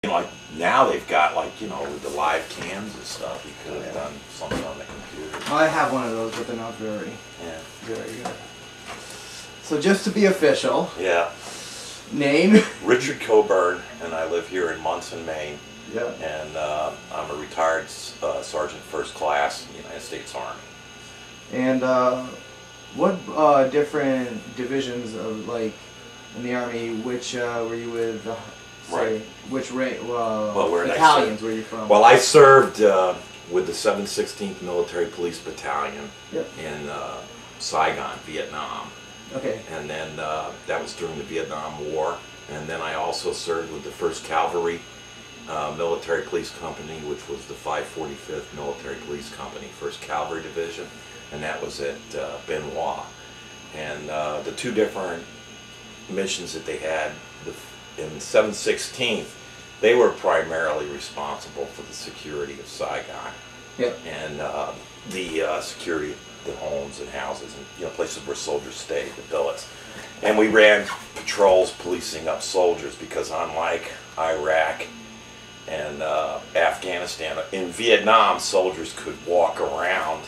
You know, like now they've got like, you know, with the live cams and stuff, you could have done something on the computer. I have one of those, but they're not very good. So just to be official. Yeah. Name? Richard Coburn, and I live here in Munson, Maine. Yeah. And I'm a retired Sergeant First Class in the United States Army. And what different divisions of, like, in the Army, which were you with? Say, which battalions were you from? Well, I served with the 716th Military Police Battalion in Saigon, Vietnam. Okay. And then that was during the Vietnam War. And then I also served with the 1st Cavalry Military Police Company, which was the 545th Military Police Company, 1st Cavalry Division. And that was at Benoit. And the two different missions that they had, in 716th, they were primarily responsible for the security of Saigon. Yep. And the security of the homes and houses and, you know, places where soldiers stayed, the billets. And we ran patrols policing up soldiers because, unlike Iraq and Afghanistan, in Vietnam soldiers could walk around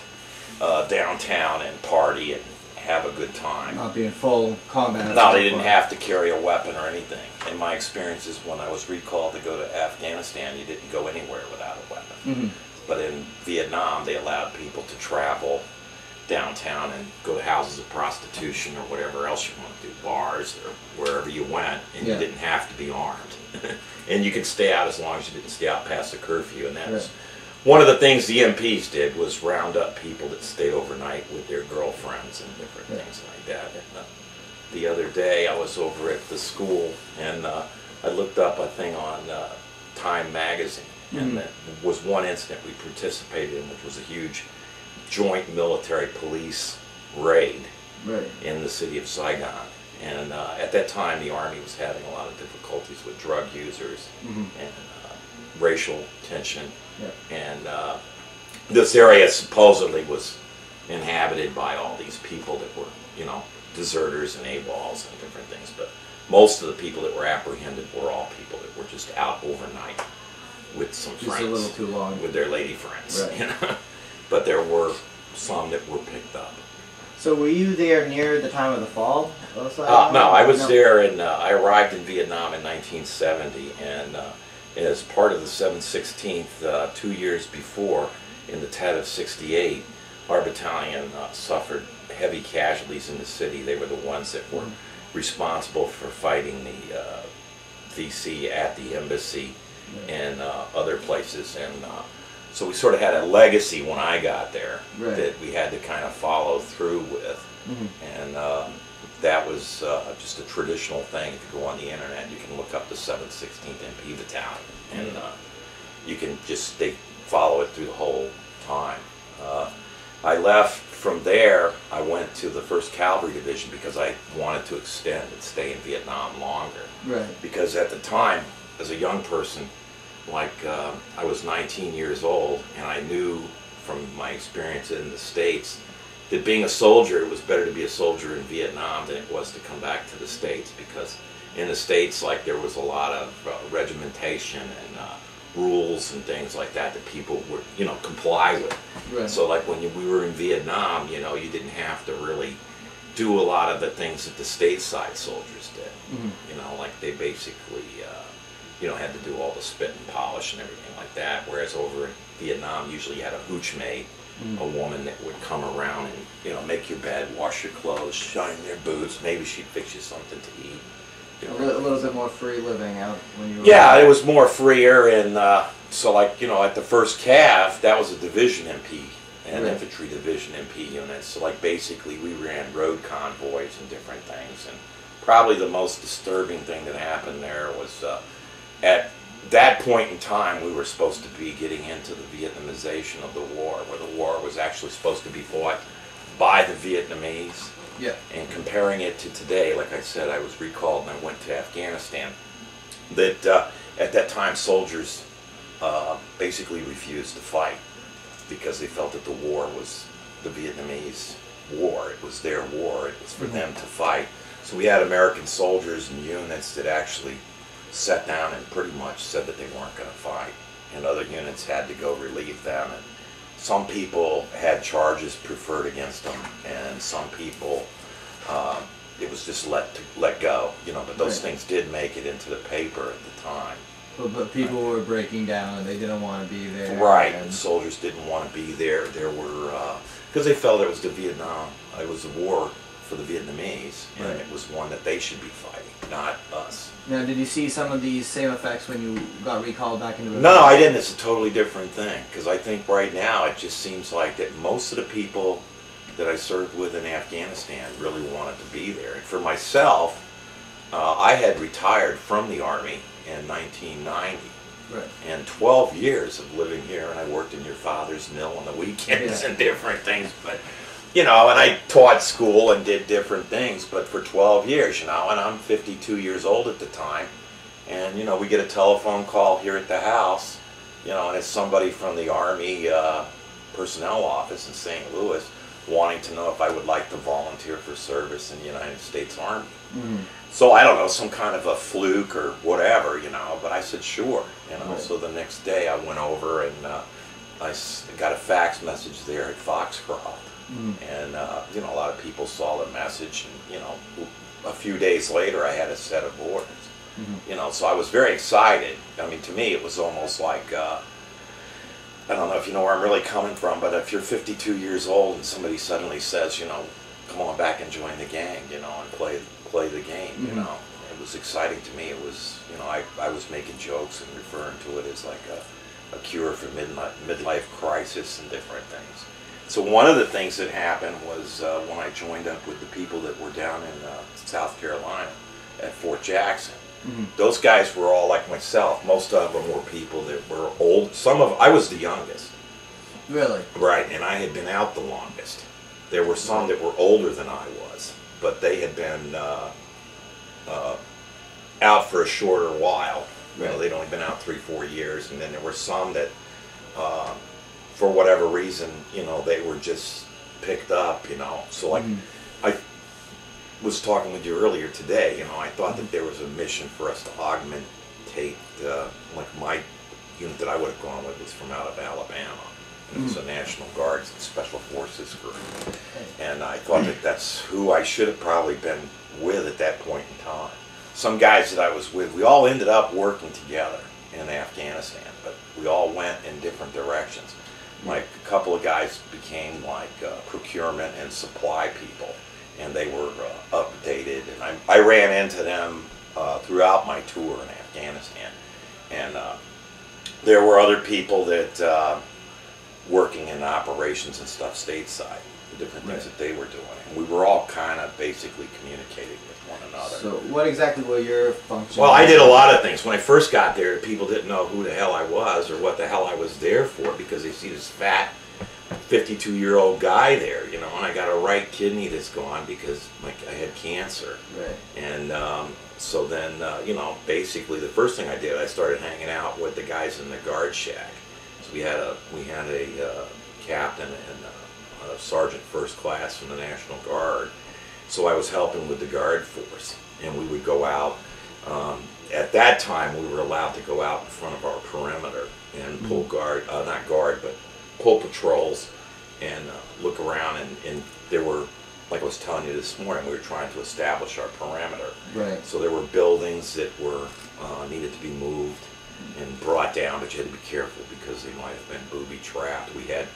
downtown and party and have a good time. Not be in full combat. No, they didn't have to carry a weapon or anything. In my experiences, when I was recalled to go to Afghanistan, you didn't go anywhere without a weapon. Mm-hmm. But in Vietnam, they allowed people to travel downtown and go to houses of prostitution or whatever else you want to do, bars or wherever you went, and you didn't have to be armed. And you could stay out as long as you didn't stay out past the curfew, and that was one of the things the MPs did, was round up people that stayed overnight with their girlfriends and different things like that. And, the other day I was over at the school and I looked up a thing on Time magazine, and there was one incident we participated in, which was a huge joint military police raid in the city of Saigon. And at that time the Army was having a lot of difficulties with drug users and racial tension. And this area supposedly was inhabited by all these people that were, you know, deserters and AWOLs and different things. But most of the people that were apprehended were all people that were just out overnight with some friends. Just a little too long. With their lady friends. You know? But there were some that were picked up. So were you there near the time of the fall? No, I was there, and I arrived in Vietnam in 1970, and as part of the 716th, 2 years before, in the Tet of '68, our battalion suffered heavy casualties in the city. They were the ones that were responsible for fighting the VC at the embassy and other places. And so we sort of had a legacy when I got there that we had to kind of follow through with. And that was just a traditional thing. If you go on the internet, you can look up the 716th MP Battalion, and you can just follow it through the whole time. I left from there. I went to the 1st Cavalry Division because I wanted to extend and stay in Vietnam longer. Because at the time, as a young person, like I was 19 years old, and I knew from my experience in the States that being a soldier, it was better to be a soldier in Vietnam than it was to come back to the States, because in the States, like, there was a lot of regimentation and rules and things like that that people would, you know, comply with. So like when we were in Vietnam, you know, you didn't have to really do a lot of the things that the stateside soldiers did. You know, like they basically, you know, had to do all the spit and polish and everything like that, whereas over in Vietnam, usually you had a hooch maid, a woman that would come around and, you know, make your bed, wash your clothes, shine your boots, maybe she'd fix you something to eat. You know, a little bit more free living out when you were... Yeah, it was more freer, and so, like, you know, at the 1st Cav, that was a division MP, an infantry division MP unit. So, like, basically we ran road convoys and different things, and probably the most disturbing thing that happened there was at that point in time, we were supposed to be getting into the Vietnamization of the war, where the war was actually supposed to be fought by the Vietnamese. And comparing it to today, like I said, I was recalled and I went to Afghanistan, that at that time soldiers basically refused to fight because they felt that the war was the Vietnamese war. It was their war. It was for them to fight. So we had American soldiers and units that actually sat down and pretty much said that they weren't going to fight, and other units had to go relieve them. And some people had charges preferred against them, and some people it was just let go, you know. But those things did make it into the paper at the time. But people were breaking down and they didn't want to be there. Right, and soldiers didn't want to be there. There were, because they felt it was the Vietnam, it was the war for the Vietnamese, and it was one that they should be fighting, not us. Now, did you see some of these same effects when you got recalled back into the... No, I didn't. It's a totally different thing, because I think right now it just seems like that most of the people that I served with in Afghanistan really wanted to be there. And for myself, I had retired from the Army in 1990. Right. And 12 years of living here, and I worked in your father's mill on the weekends and different things, but, you know, and I taught school and did different things, but for 12 years, you know, and I'm 52 years old at the time, and, you know, we get a telephone call here at the house, you know, and it's somebody from the Army personnel office in St. Louis wanting to know if I would like to volunteer for service in the United States Army. Mm-hmm. So I don't know, some kind of a fluke or whatever, you know, but I said sure, you know. So the next day I went over and I got a fax message there at Foxcroft. And, you know, a lot of people saw the message, and, you know, a few days later I had a set of orders. You know, so I was very excited. I mean, to me it was almost like, I don't know if you know where I'm really coming from, but if you're 52 years old and somebody suddenly says, you know, come on back and join the gang, you know, and play the game, you know, it was exciting to me. It was, you know, I was making jokes and referring to it as like a cure for midlife crisis and different things. So one of the things that happened was when I joined up with the people that were down in South Carolina at Fort Jackson. Those guys were all like myself. Most of them were people that were old. I was the youngest. Really? Right, and I had been out the longest. There were some that were older than I was, but they had been out for a shorter while. You know, they'd only been out 3-4 years, and then there were some that, for whatever reason, you know, they were just picked up, you know. So like, I was talking with you earlier today, you know, I thought that there was a mission for us to augmentate, like my unit that I would have gone with was from out of Alabama. It was a National Guards and Special Forces group. And I thought that that's who I should have probably been with at that point in time. Some guys that I was with, we all ended up working together in Afghanistan, but we all went in different directions. Like a couple of guys became like procurement and supply people, and they were updated, and I ran into them throughout my tour in Afghanistan. And there were other people that working in operations and stuff stateside, different things that they were doing. And we were all kind of basically communicating with one another. So what exactly were your functions? Well, I did a lot of things. When I first got there, people didn't know who the hell I was or what the hell I was there for, because they see this fat 52-year-old guy there, you know, and I got a right kidney that's gone because I had cancer. Right. And so then, you know, basically the first thing I did, I started hanging out with the guys in the guard shack. So we had a captain and a sergeant first class from the National Guard. So I was helping with the guard force, and we would go out. At that time, we were allowed to go out in front of our perimeter and pull pull patrols and look around. And there were, like I was telling you this morning, we were trying to establish our perimeter. Right. So there were buildings that were needed to be moved and brought down, but you had to be careful because they might have been booby-trapped. We had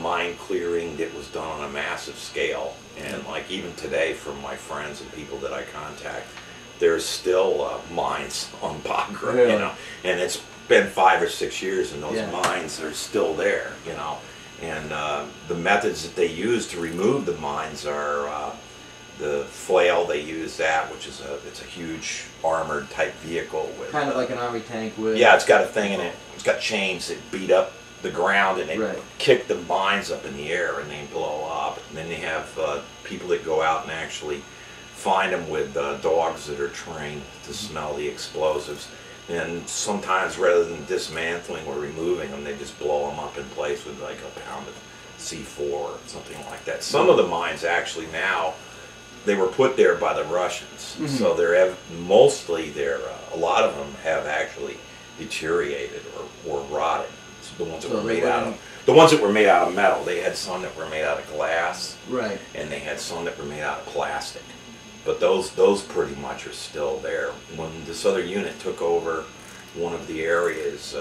mine clearing that was done on a massive scale, and like even today from my friends and people that I contact, there's still mines on Bagra, you know, and it's been 5 or 6 years and those mines are still there, you know, and the methods that they use to remove the mines are the flail. They use that, which is it's a huge armored type vehicle with kind of like an army tank with. Yeah, it's got a thing in it. It's got chains that beat up the ground, and they kick the mines up in the air and they blow up. And then they have people that go out and actually find them with dogs that are trained to smell the explosives. And sometimes rather than dismantling or removing them, they just blow them up in place with like a pound of C4 or something like that. Some of the mines actually now they were put there by the Russians. So they're mostly a lot of them have actually deteriorated or rotted. So the ones that were made out of metal. They had some that were made out of glass, right? And they had some that were made out of plastic. But those pretty much are still there. When this other unit took over one of the areas,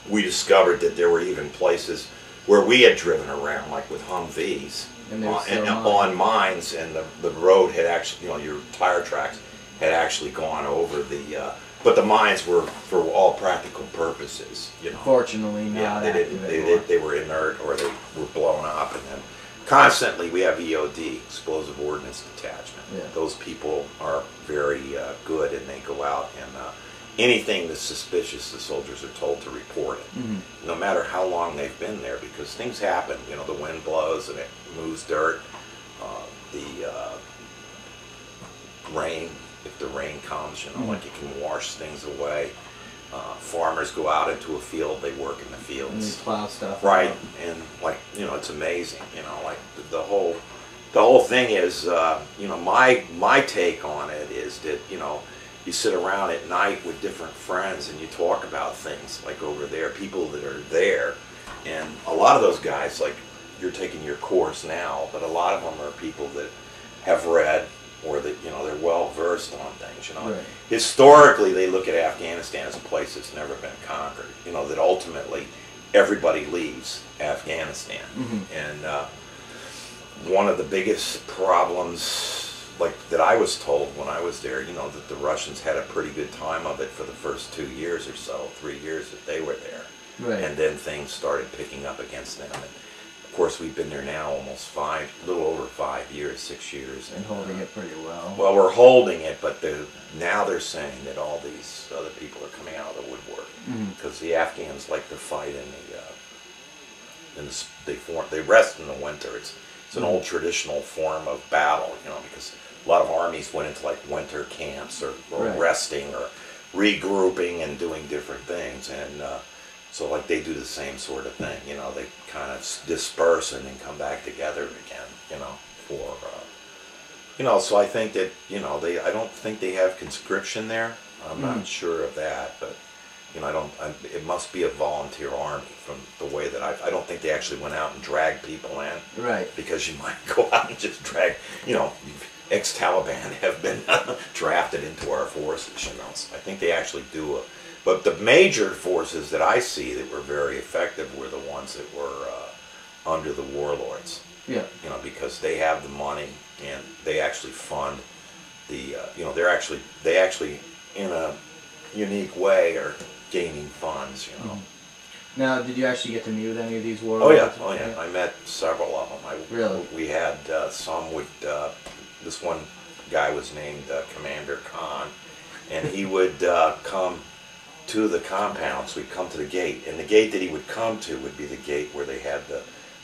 we discovered that there were even places where we had driven around, like with Humvees, on mines, and the road had actually, your tire tracks had actually gone over the. But the mines were, for all practical purposes, Fortunately, not. Yeah, they were inert, or they were blown up, and then constantly we have EOD, Explosive Ordnance Detachment. Yeah. Those people are very good, and they go out and anything that's suspicious, the soldiers are told to report it, no matter how long they've been there, because things happen. The wind blows and it moves dirt. The rain, if the rain comes, like it can wash things away. Farmers go out into a field, they work in the fields. And they plow stuff. Right, and it's amazing, like the whole thing is, my take on it is that, you sit around at night with different friends and you talk about things like over there, people that are there, and a lot of those guys, like you're taking your course now, but a lot of them are people that have read, or that they're well versed on things. Right. Historically, they look at Afghanistan as a place that's never been conquered. That ultimately everybody leaves Afghanistan, and one of the biggest problems, like that I was told when I was there, that the Russians had a pretty good time of it for the first 2 years or so, 3 years that they were there, and then things started picking up against them. And of course, we've been there now almost a little over 5 years, 6 years. And holding it pretty well. Well, we're holding it, but now they're saying that all these other people are coming out of the woodwork, because the Afghans like to fight they rest in the winter. It's an old traditional form of battle, because a lot of armies went into like winter camps or resting or regrouping and doing different things, and so like they do the same sort of thing, they kind of disperse and then come back together again, so I think that, I don't think they have conscription there. I'm not sure of that, but, it must be a volunteer army from the way that I don't think they actually went out and dragged people in. Right. Because you might go out and just drag, ex-Taliban have been drafted into our forces, So I think they actually do but the major forces that I see that were very effective were the ones that were under the warlords. Yeah. Because they have the money and they actually fund the, they actually in a unique way are gaining funds, Now, did you actually get to meet with any of these warlords? Oh yeah. I met several of them. Really? We had some with, this one guy was named Commander Khan, and he would come to the compounds. We'd come to the gate, and the gate that he would come to would be the gate where they had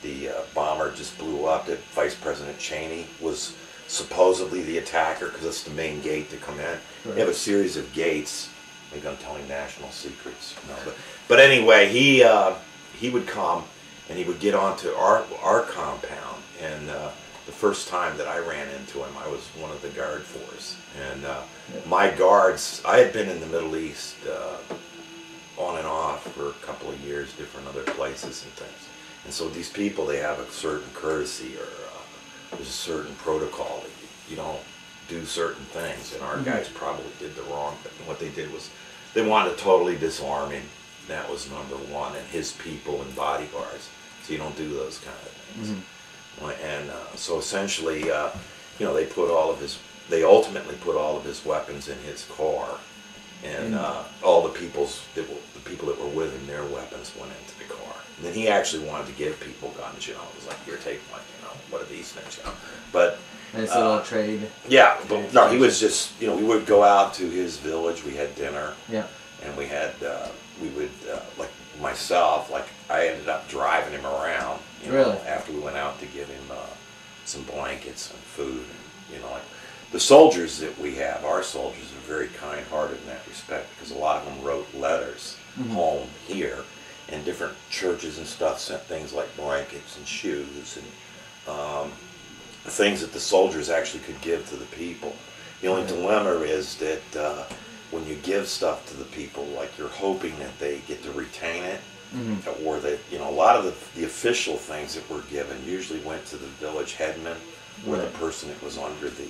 the bomber just blew up, that Vice President Cheney was supposedly the attacker, because it's the main gate to come in. Right. They have a series of gates. Maybe I'm telling national secrets. No, but anyway, he would come and he would get onto our compound, and the first time that I ran into him, I was one of the guard force, and my guards, I had been in the Middle East on and off for a couple of years, different other places and things, and so these people, they have a certain courtesy, or there's a certain protocol that you don't do certain things, and our guys probably did the wrong thing. What they did was they wanted to totally disarm him. That was number one, and his people and bodyguards. So you don't do those kind of things. And so essentially, they put they ultimately put all of his weapons in his car, and all the people that were with him, their weapons went into the car. And then he actually wanted to give people guns. It was like, here, take one. What are these things? But and it's a little trade. Yeah, but no, he was just, we would go out to his village, we had dinner. Yeah. And we had, like myself, like I ended up driving him around, after we went out to give him some blankets and food. And, like the soldiers that we have, our soldiers are very kind-hearted in that respect, because a lot of them wrote letters home here, and different churches and stuff sent things like blankets and shoes and things that the soldiers actually could give to the people. The only dilemma is that when you give stuff to the people, like you're hoping that they get to retain it, or that, you know, a lot of the official things that were given usually went to the village headman or the person that was under the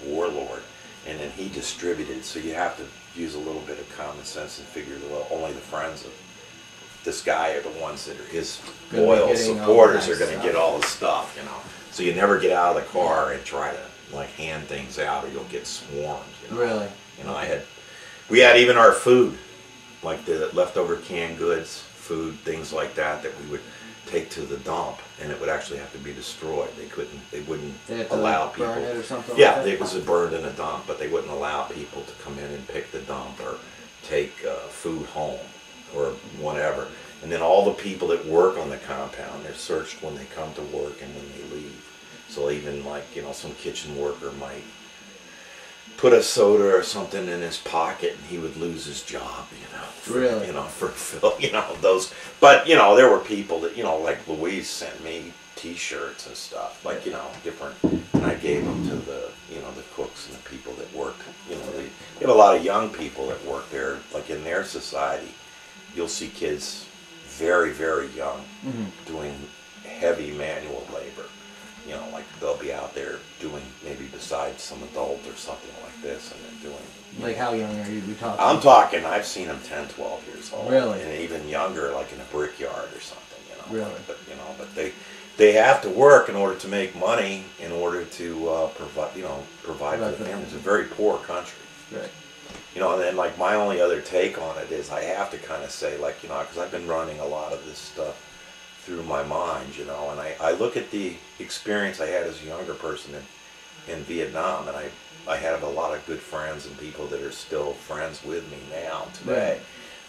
warlord, and then he distributed. So you have to use a little bit of common sense and figure, well, only the friends of this guy are the ones that are his loyal supporters are going to get all the stuff, you know. So you never get out of the car and try to like hand things out, or you'll get swarmed. You know? Really? You know, we had even our food, like the leftover canned goods, food, things like that, that we would take to the dump, and it would actually have to be destroyed. They wouldn't allow people. Burn it or something. Yeah, like that? it was burned in a dump, but they wouldn't allow people to come in and pick the dump or take food home or whatever. And then all the people that work on the compound, they're searched when they come to work and when they leave. So even like, you know, some kitchen worker might put a soda or something in his pocket and he would lose his job, you know. Really? You know, you know, those. But, you know, there were people that, you know, like Louise sent me T-shirts and stuff, like, you know, different, and I gave them to the, you know, the cooks and the people that worked. You know, they have a lot of young people that work there, like in their society. You'll see kids very, very young doing heavy manual labor. You know, like they'll be out there doing maybe besides some adult or something like this, and they're doing. Like how young are you talking? I'm talking, I've seen them 10, 12 years old. Really? And even younger, like in a brickyard or something, you know. Really? But, you know, but they have to work in order to make money, in order to provide, you know, provide for the family. It's a very poor country. Right. You know, and then like my only other take on it is I have to kind of say, like, you know, because I've been running a lot of this stuff through my mind, you know, and I look at the experience I had as a younger person in Vietnam, and I have a lot of good friends and people that are still friends with me now today. Right.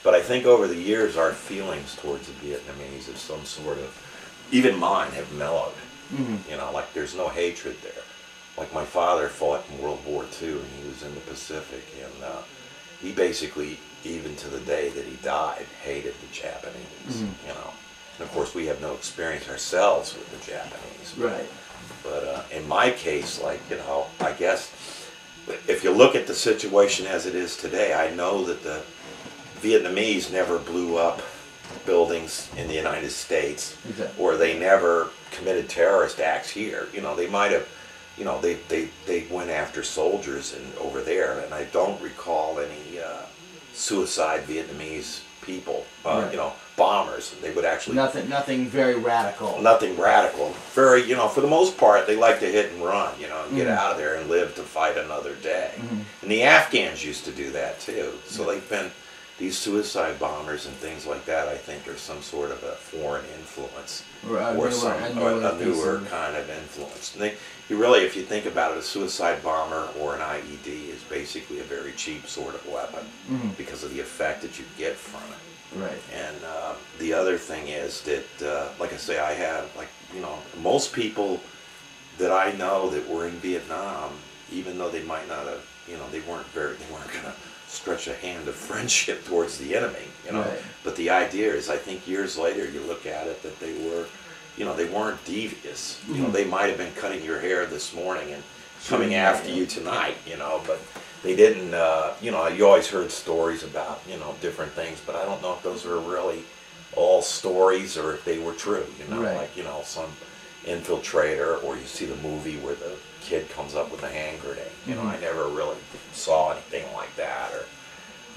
But I think over the years our feelings towards the Vietnamese of some sort of, even mine, have mellowed. You know, like there's no hatred there. Like my father fought in World War II and he was in the Pacific, and he basically, even to the day that he died, hated the Japanese, you know. And of course we have no experience ourselves with the Japanese. Right. But in my case, like, you know, I guess if you look at the situation as it is today, I know that the Vietnamese never blew up buildings in the United States, or they never committed terrorist acts here. You know, they might have, you know, they went after soldiers and over there, and I don't recall any suicide Vietnamese people, you know, bombers. They would actually nothing very radical. Nothing radical. Very, you know, for the most part, they like to hit and run, you know, and get out of there and live to fight another day. And the Afghans used to do that too. So they've been, these suicide bombers and things like that, I think, are some sort of a foreign influence, or a newer kind of influence. And you really, if you think about it, a suicide bomber or an IED is basically a very cheap sort of weapon because of the effect that you get from it. Right. And the other thing is that, like I say, I have, like, you know, most people that I know that were in Vietnam, even though they might not have, you know, they weren't going to stretch a hand of friendship towards the enemy, you know. Right. But the idea is, I think years later you look at it, that they were, you know, they weren't devious. You know, they might have been cutting your hair this morning and coming after you tonight, you know, but they didn't, you know, you always heard stories about, you know, different things, but I don't know if those are really all stories or if they were true, you know, like, you know, some infiltrator, or you see the movie where the kid comes up with a hand grenade. You know, I never really saw anything like that, or,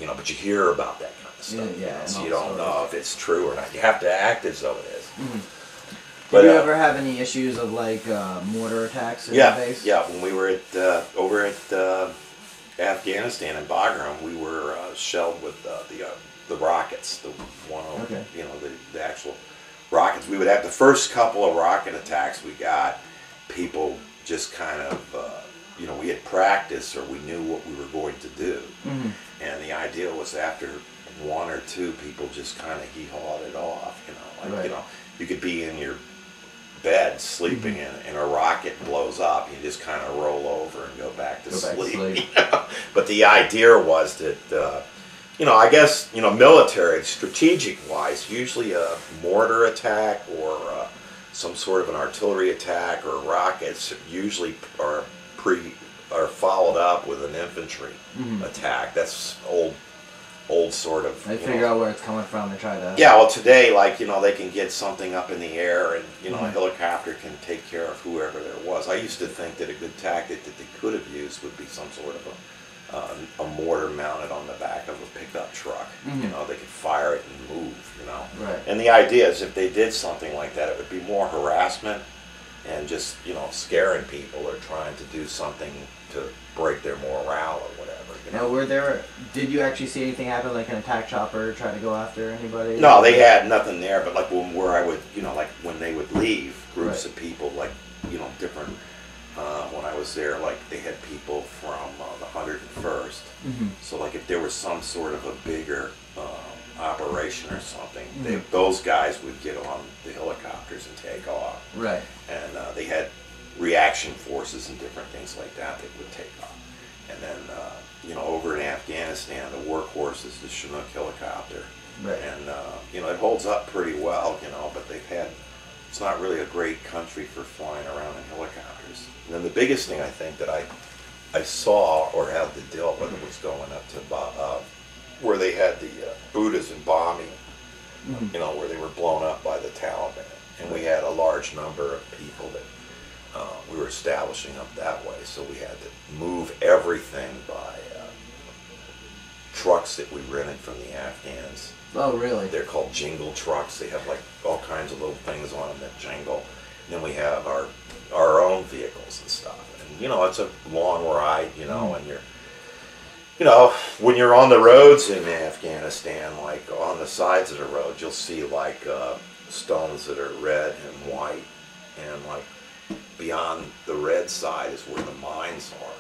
you know, but you hear about that kind of stuff. Yeah, so you don't know if it's true or not. You have to act as though it is. Did you ever have any issues of like mortar attacks in the base? Yeah, when we were at over at Afghanistan in Bagram, we were shelled with the rockets, the you know, the actual rockets. We would have the first couple of rocket attacks we got. People just kind of, you know, we had practice, or we knew what we were going to do, and the idea was after one or two, people just kind of hee-hawed it off. You know, like you know, you could be in your bed sleeping and a rocket blows up, you just kind of roll over and go back to sleep. You know? But the idea was that, you know, I guess, you know, military, strategic wise, usually a mortar attack or some sort of an artillery attack or rockets usually are followed up with an infantry attack. That's old sort of. They figure out where it's coming from and try to. Yeah, well, today, like, they can get something up in the air, and a helicopter can take care of whoever there was. I used to think that a good tactic that they could have used would be some sort of a mortar mounted on the back of a pickup truck. They could fire it and move. Right. And the idea is, if they did something like that, it would be more harassment and just scaring people or trying to do something to break their morale or whatever. Now, did you actually see anything happen, like an attack chopper try to go after anybody? No, they had nothing there, but like where I would, like when they would leave, groups of people, like, different, when I was there, like they had people from the 101st. So like if there was some sort of a bigger operation or something, those guys would get on the helicopters and take off. Right. And they had reaction forces and different things like that would take off. And then, over in Afghanistan, the workhorse is the Chinook helicopter. Right. And, it holds up pretty well, but it's not really a great country for flying around in helicopters. And then the biggest thing I think that I saw or had to deal with was going up to where they had the Buddhism bombing, where they were blown up by the Taliban. And we had a large number of people that we were establishing up that way, so we had to move everything by trucks that we rented from the Afghans. Oh, really? They're called jingle trucks. They have like all kinds of little things on them that jingle. And then we have our own vehicles and stuff. And it's a long ride, and you're when you're on the roads in Afghanistan, like on the sides of the road, you'll see like stones that are red and white, and like beyond the red side is where the mines are.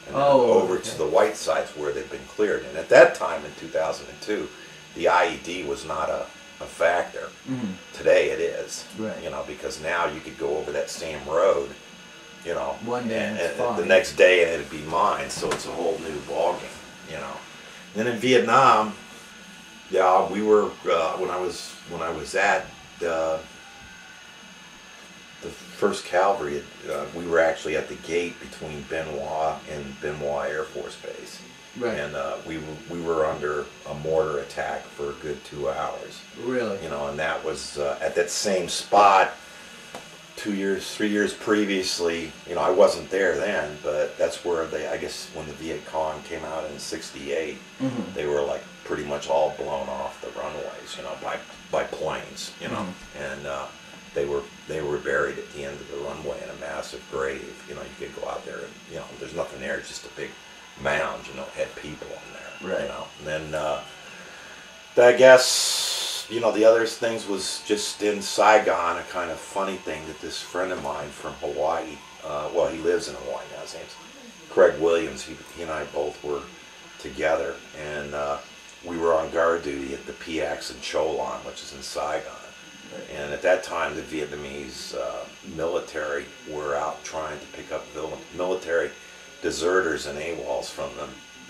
And then over to the white side's where they've been cleared. And at that time in 2002, the IED was not a factor. Today it is. Right. Because now you could go over that same road, one day and the next day and it'd be mine. So it's a whole new ballgame, Then in Vietnam, yeah, we were when I was at the 1st Cavalry, we were actually at the gate between Benoit and Benoit Air Force Base. Right. And we were under a mortar attack for a good 2 hours. Really? And that was at that same spot 3 years previously. I wasn't there then, but that's where I guess when the Viet Cong came out in '68, they were like pretty much all blown off the runways, by planes, and they were buried at the end of the runway in a massive grave. You could go out there and, there's nothing there, it's just a big mound, had people in there. Right. And then I guess, the other things was just in Saigon, a kind of funny thing that this friend of mine from Hawaii, he lives in Hawaii now, his name's Craig Williams, he and I both were together, and we were on guard duty at the PX in Cholon, which is in Saigon. And at that time, the Vietnamese military were out trying to pick up military deserters and AWOLs from the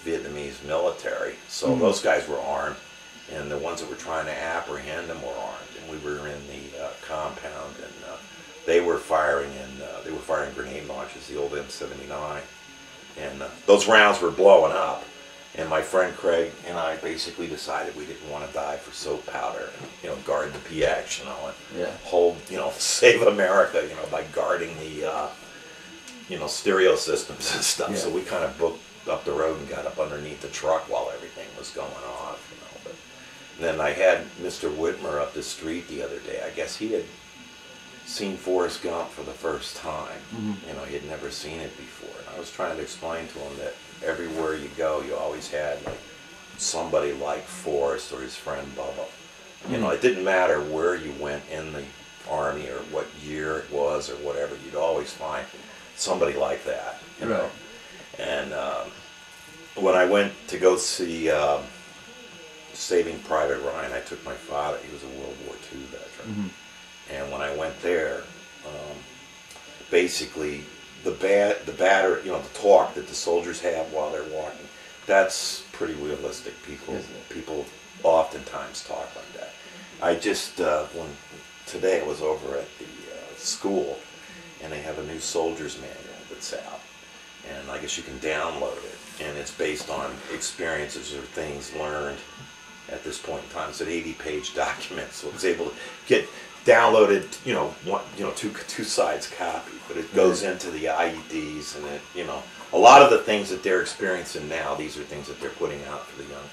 Vietnamese military. So those guys were armed, and the ones that were trying to apprehend them were armed. And we were in the compound, and they were firing grenade launchers, the old M79, and those rounds were blowing up. And my friend Craig and I basically decided we didn't want to die for soap powder, and guard the PX, and hold, save America, by guarding the, stereo systems and stuff. Yeah. So we kind of booked up the road and got up underneath the truck while everything was going off, But then I had Mr. Whitmer up the street the other day. I guess he had seen Forrest Gump for the first time. He had never seen it before, and I was trying to explain to him that everywhere you go, you always had like somebody like Forrest or his friend Bubba. It didn't matter where you went in the Army or what year it was or whatever, you'd always find somebody like that. Right. And when I went to go see Saving Private Ryan, I took my father. He was a World War II veteran. And when I went there, basically the batter, the talk that the soldiers have while they're walking, that's pretty realistic. People oftentimes talk like that. I just today I was over at the school, and they have a new soldier's manual that's out, and I guess you can download it, and it's based on experiences or things learned at this point in time. It's an 80-page document, so it's able to get downloaded, two sides copy, but it goes into the IEDs, and it, a lot of the things that they're experiencing now, these are things that they're putting out for the young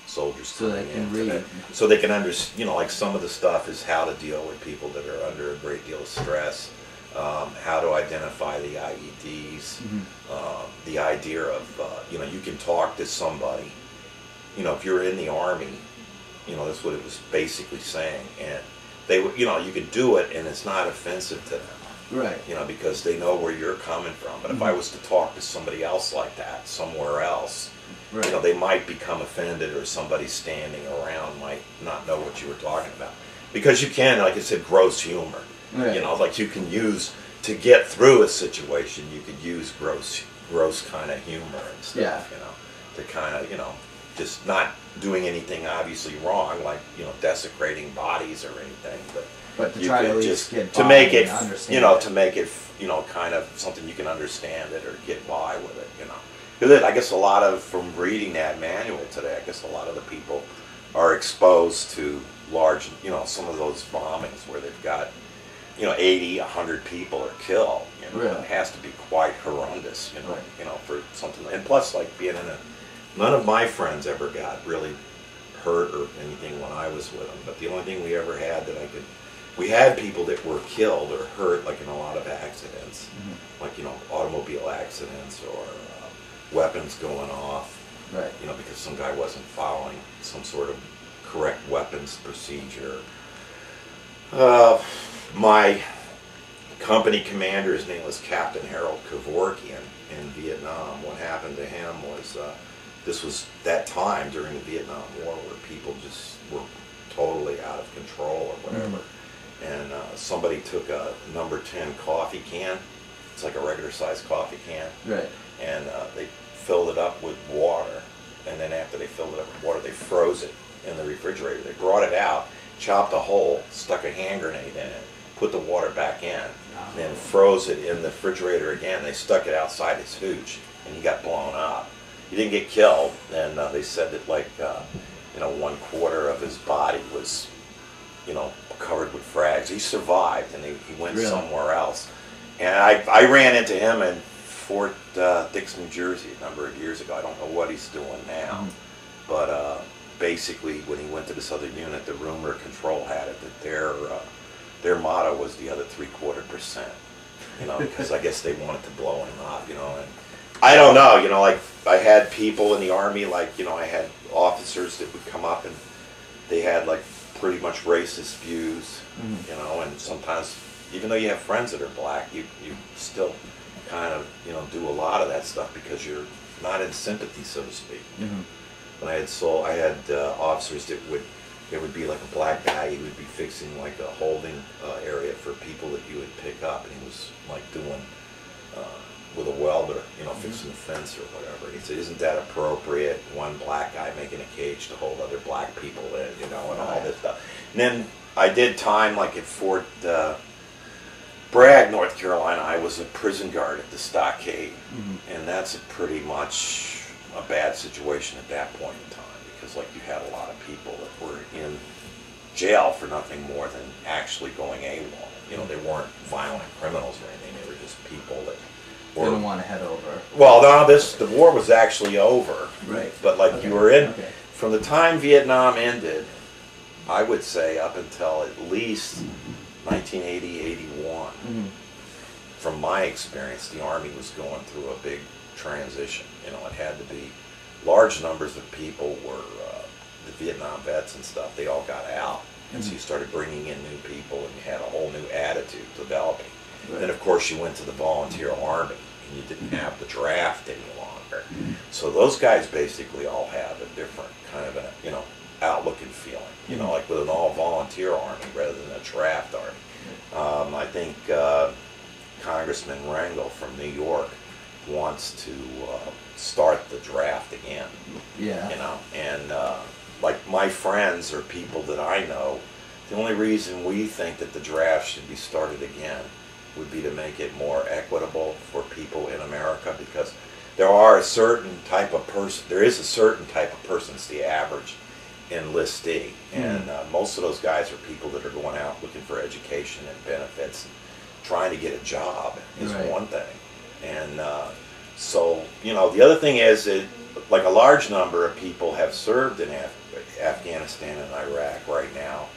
soldiers, so they can read, so they can understand. Like some of the stuff is how to deal with people that are under a great deal of stress, how to identify the IEDs, the idea of you can talk to somebody, if you're in the Army, that's what it was basically saying, and they would, you can do it and it's not offensive to them, right? Because they know where you're coming from. But if I was to talk to somebody else like that somewhere else, right, they might become offended, or somebody standing around might not know what you were talking about, because you can, like I said, gross humor. Right. Like you can use to get through a situation. You could use gross kind of humor and stuff. Yeah. To kind of just not doing anything obviously wrong, like desecrating bodies or anything, but to try to at least get to make it understand to make it kind of something you can understand it or get by with it. Because I guess a lot of, from reading that manual today, I guess a lot of the people are exposed to large, some of those bombings where they've got 80, 100 people are killed. Really? It has to be quite horrendous, right, for something. And plus, like being in none of my friends ever got really hurt or anything when I was with them. But the only thing we ever had we had people that were killed or hurt, like in a lot of accidents, like automobile accidents or weapons going off, right? Because some guy wasn't following some sort of correct weapons procedure. My company commander, his name was Captain Harold Kevorkian in Vietnam. What happened to him was, this was that time during the Vietnam War where people just were totally out of control or whatever. And somebody took a number 10 coffee can. It's like a regular sized coffee can. Right. And they filled it up with water. And then after they filled it up with water, they froze it in the refrigerator. They brought it out, chopped a hole, stuck a hand grenade in it, put the water back in, and then froze it in the refrigerator again. They stuck it outside his hooch, and he got blown up. He didn't get killed, and they said that like 1/4 of his body was covered with frags. He survived, and he went somewhere else. And I ran into him in Fort Dix, New Jersey a number of years ago. I don't know what he's doing now, but basically when he went to this other unit, the rumor control had it that their motto was the other 3/4%, because I guess they wanted to blow him up, and I don't know, like I had people in the Army, like, I had officers that would come up and they had like pretty much racist views, and sometimes, even though you have friends that are black, you still kind of, do a lot of that stuff because you're not in sympathy, so to speak. But I had officers that would be like a black guy. He would be fixing like a holding area for people that you would pick up, and he was like doing with a welder, fixing the fence or whatever. And he said, "Isn't that appropriate? One black guy making a cage to hold other black people in, and all this stuff." And then I did time like at Fort Bragg, North Carolina. I was a prison guard at the stockade, and that's pretty much a bad situation at that point in time, because like you had a lot of people that were in jail for nothing more than actually going AWOL. They weren't violent criminals or anything. They were just people that didn't want to head over. Well, no, the war was actually over. Right. But like you were in, from the time Vietnam ended, I would say up until at least 1980, 81. From my experience, the Army was going through a big transition. It had to be large numbers of people were the Vietnam vets and stuff. They all got out, and so you started bringing in new people, and you had a whole new attitude developing. Then, of course, you went to the volunteer army, and you didn't have the draft any longer. So those guys basically all have a different kind of outlook and feeling. Like with an all-volunteer army rather than a draft army. I think Congressman Rangel from New York wants to start the draft again. And like my friends or people that I know, the only reason we think that the draft should be started again would be to make it more equitable for people in America, because there is a certain type of person, it's the average enlistee, and most of those guys are people that are going out looking for education and benefits, and trying to get a job is one thing. And so, you know, the other thing is that, like, a large number of people have served in Afghanistan and Iraq right now,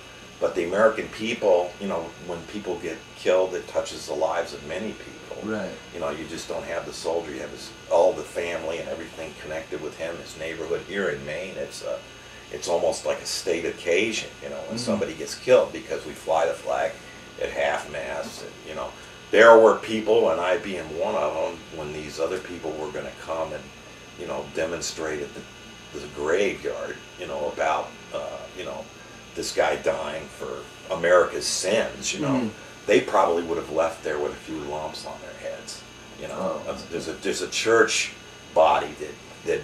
but the American people, you know, when people get killed, it touches the lives of many people. Right. You know, you just don't have the soldier, you have all the family and everything connected with him, his neighborhood. Here in Maine, it's almost like a state occasion, you know, when somebody gets killed, because we fly the flag at half-mast. And, you know, there were people, and I being one of them, when these other people were going to come and, you know, demonstrate at the graveyard, you know, about, you know, this guy dying for America's sins, you know, they probably would have left there with a few lumps on their heads, you know. There's a church body that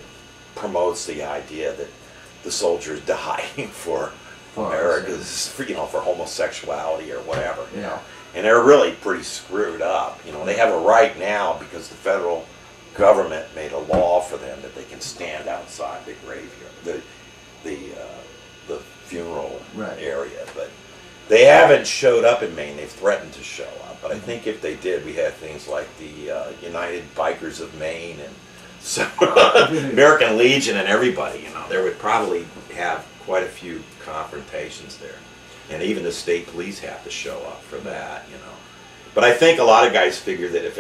promotes the idea that the soldiers dying for America's, you know, for homosexuality or whatever, you know. And they're really pretty screwed up, you know. They have a right now, because the federal government made a law for them, that they can stand outside the graveyard, the funeral area, but they haven't showed up in Maine. They've threatened to show up, but I think if they did, we have things like the United Bikers of Maine and some American Legion and everybody, you know. There would probably have quite a few confrontations there, and even the state police have to show up for that, you know. But I think a lot of guys figure that if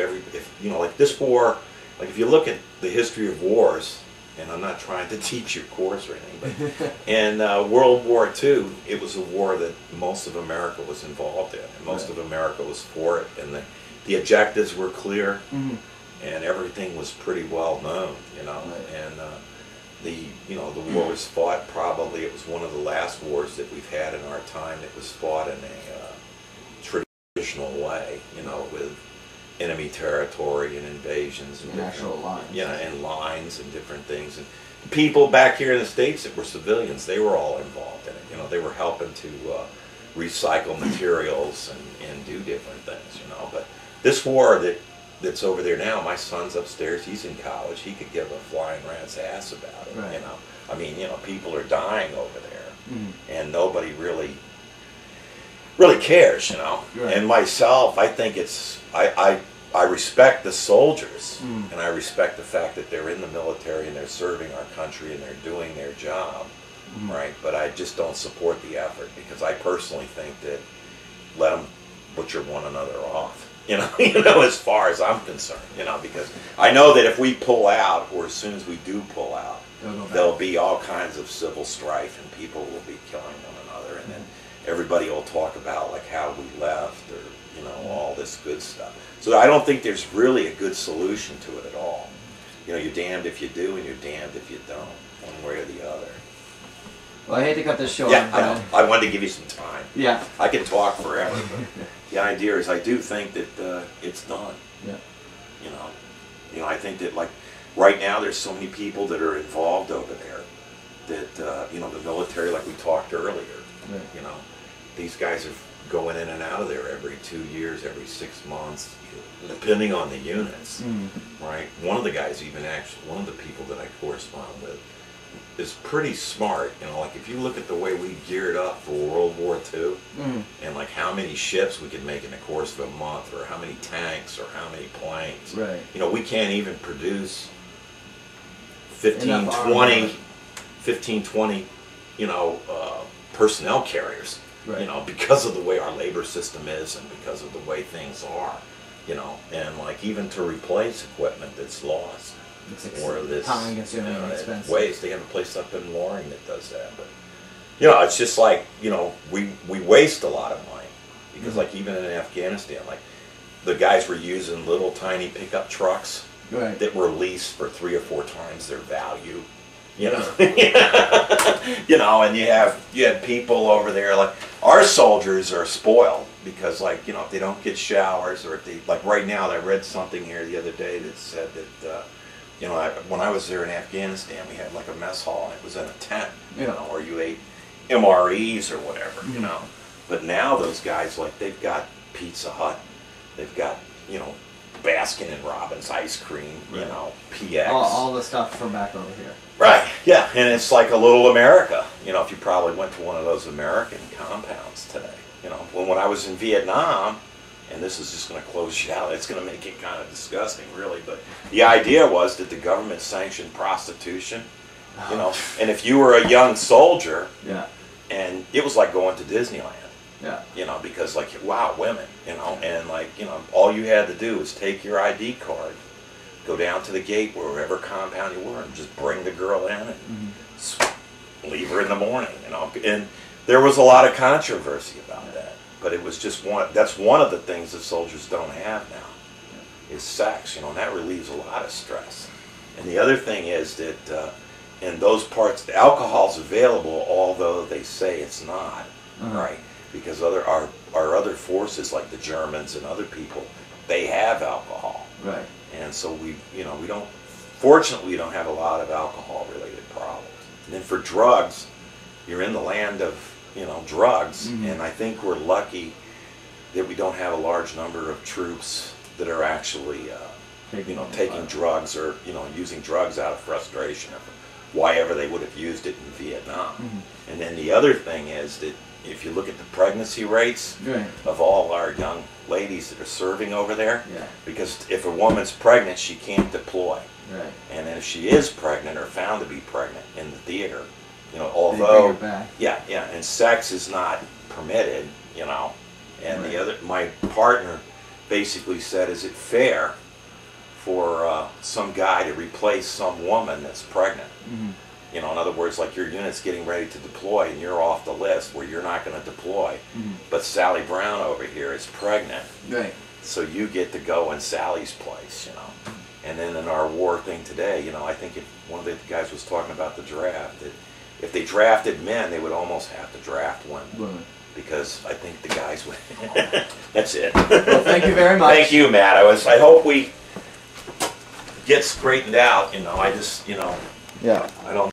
you know, like this war, like if you look at the history of wars, and I'm not trying to teach your course or anything, but in World War II, it was a war that most of America was involved in, and most of America was for it, and the objectives were clear, and everything was pretty well known, you know. And the war was fought, probably it was one of the last wars that we've had in our time that was fought in a traditional way, you know, with enemy territory and invasions and actual lines. Yeah, and lines and different things. And people back here in the States that were civilians, they were all involved in it. You know, they were helping to recycle materials and do different things, you know. But this war that's over there now, my son's upstairs, he's in college, he could give a flying rat's ass about it, you know. I mean, you know, people are dying over there, and nobody really cares, you know. And myself, I think I respect the soldiers, and I respect the fact that they're in the military and they're serving our country and they're doing their job, right? But I just don't support the effort, because I personally think that let them butcher one another off, you know, as far as I'm concerned, you know, because I know that if we pull out, or as soon as we do pull out, there'll be all kinds of civil strife, and people will be killing one another, and then everybody will talk about like how we left, or, you know, all this good stuff. So I don't think there's really a good solution to it at all. You know, you're damned if you do, and you're damned if you don't, one way or the other. Well, I hate to cut this short. Yeah, I know. I wanted to give you some time. Yeah. I can talk forever, but the idea is I do think that it's done. Yeah. You know, I think that, like, right now there's so many people that are involved over there that, you know, the military, like we talked earlier, you know, these guys are going in and out of there every 2 years, every 6 months, depending on the units, right? One of the guys, one of the people that I correspond with, is pretty smart, you know. Like, if you look at the way we geared up for World War II, and like how many ships we could make in the course of a month, or how many tanks, or how many planes, you know, we can't even produce 15, 20, you know, personnel carriers. You know, because of the way our labor system is, and because of the way things are, you know, and like even to replace equipment that's lost, or this time-consuming and expensive waste. They have a place up in Loring that does that, but you know, it's just like, you know, we waste a lot of money, because like even in Afghanistan, like the guys were using little tiny pickup trucks that were leased for 3 or 4 times their value. You know, you know, and you had people over there, like, our soldiers are spoiled, because, like, you know, if they don't get showers, or if they, like, right now, I read something here the other day that said that, you know, when I was there in Afghanistan, we had like a mess hall, and it was in a tent, you know, or you ate MREs or whatever, you know. But now those guys, like, they've got Pizza Hut They've got, you know, Baskin and Robbins ice cream, you know, PX. All the stuff from back over here. Right, yeah, and it's like a little America. You know, if you probably went to one of those American compounds today. You know, when I was in Vietnam, and this is just going to close you out, it's going to make it kind of disgusting, really, but the idea was that the government sanctioned prostitution, you know, and if you were a young soldier, yeah, and it was like going to Disneyland. Yeah. You know, because like, wow, women, you know, and like, you know, all you had to do was take your ID card, go down to the gate wherever compound you were, and just bring the girl in and leave her in the morning, you know. And there was a lot of controversy about that, but it was just that's one of the things that soldiers don't have now, is sex, you know, and that relieves a lot of stress. And the other thing is that in those parts, the alcohol's available, although they say it's not, right? Because our other forces, like the Germans and other people, they have alcohol, right? And so fortunately we don't have a lot of alcohol related problems. And then for drugs, you're in the land of, you know, drugs, and I think we're lucky that we don't have a large number of troops that are actually taking drugs, or, you know, using drugs out of frustration or why ever they would have used it in Vietnam. And then the other thing is that if you look at the pregnancy rates of all our young ladies that are serving over there, because if a woman's pregnant, she can't deploy. Right. And then if she is pregnant or found to be pregnant in the theater, you know, although, and sex is not permitted, you know, and my partner basically said, is it fair for some guy to replace some woman that's pregnant? You know, in other words, like your unit's getting ready to deploy and you're off the list where you're not going to deploy, but Sally Brown over here is pregnant, right? So you get to go in Sally's place, you know. And then in our war thing today, you know, I think if one of the guys was talking about the draft, that if they drafted men, they would almost have to draft women. Because I think the guys would. That's it. Well, thank you very much. Thank you, Matt. I hope we get straightened out, you know. I just, you know, I don't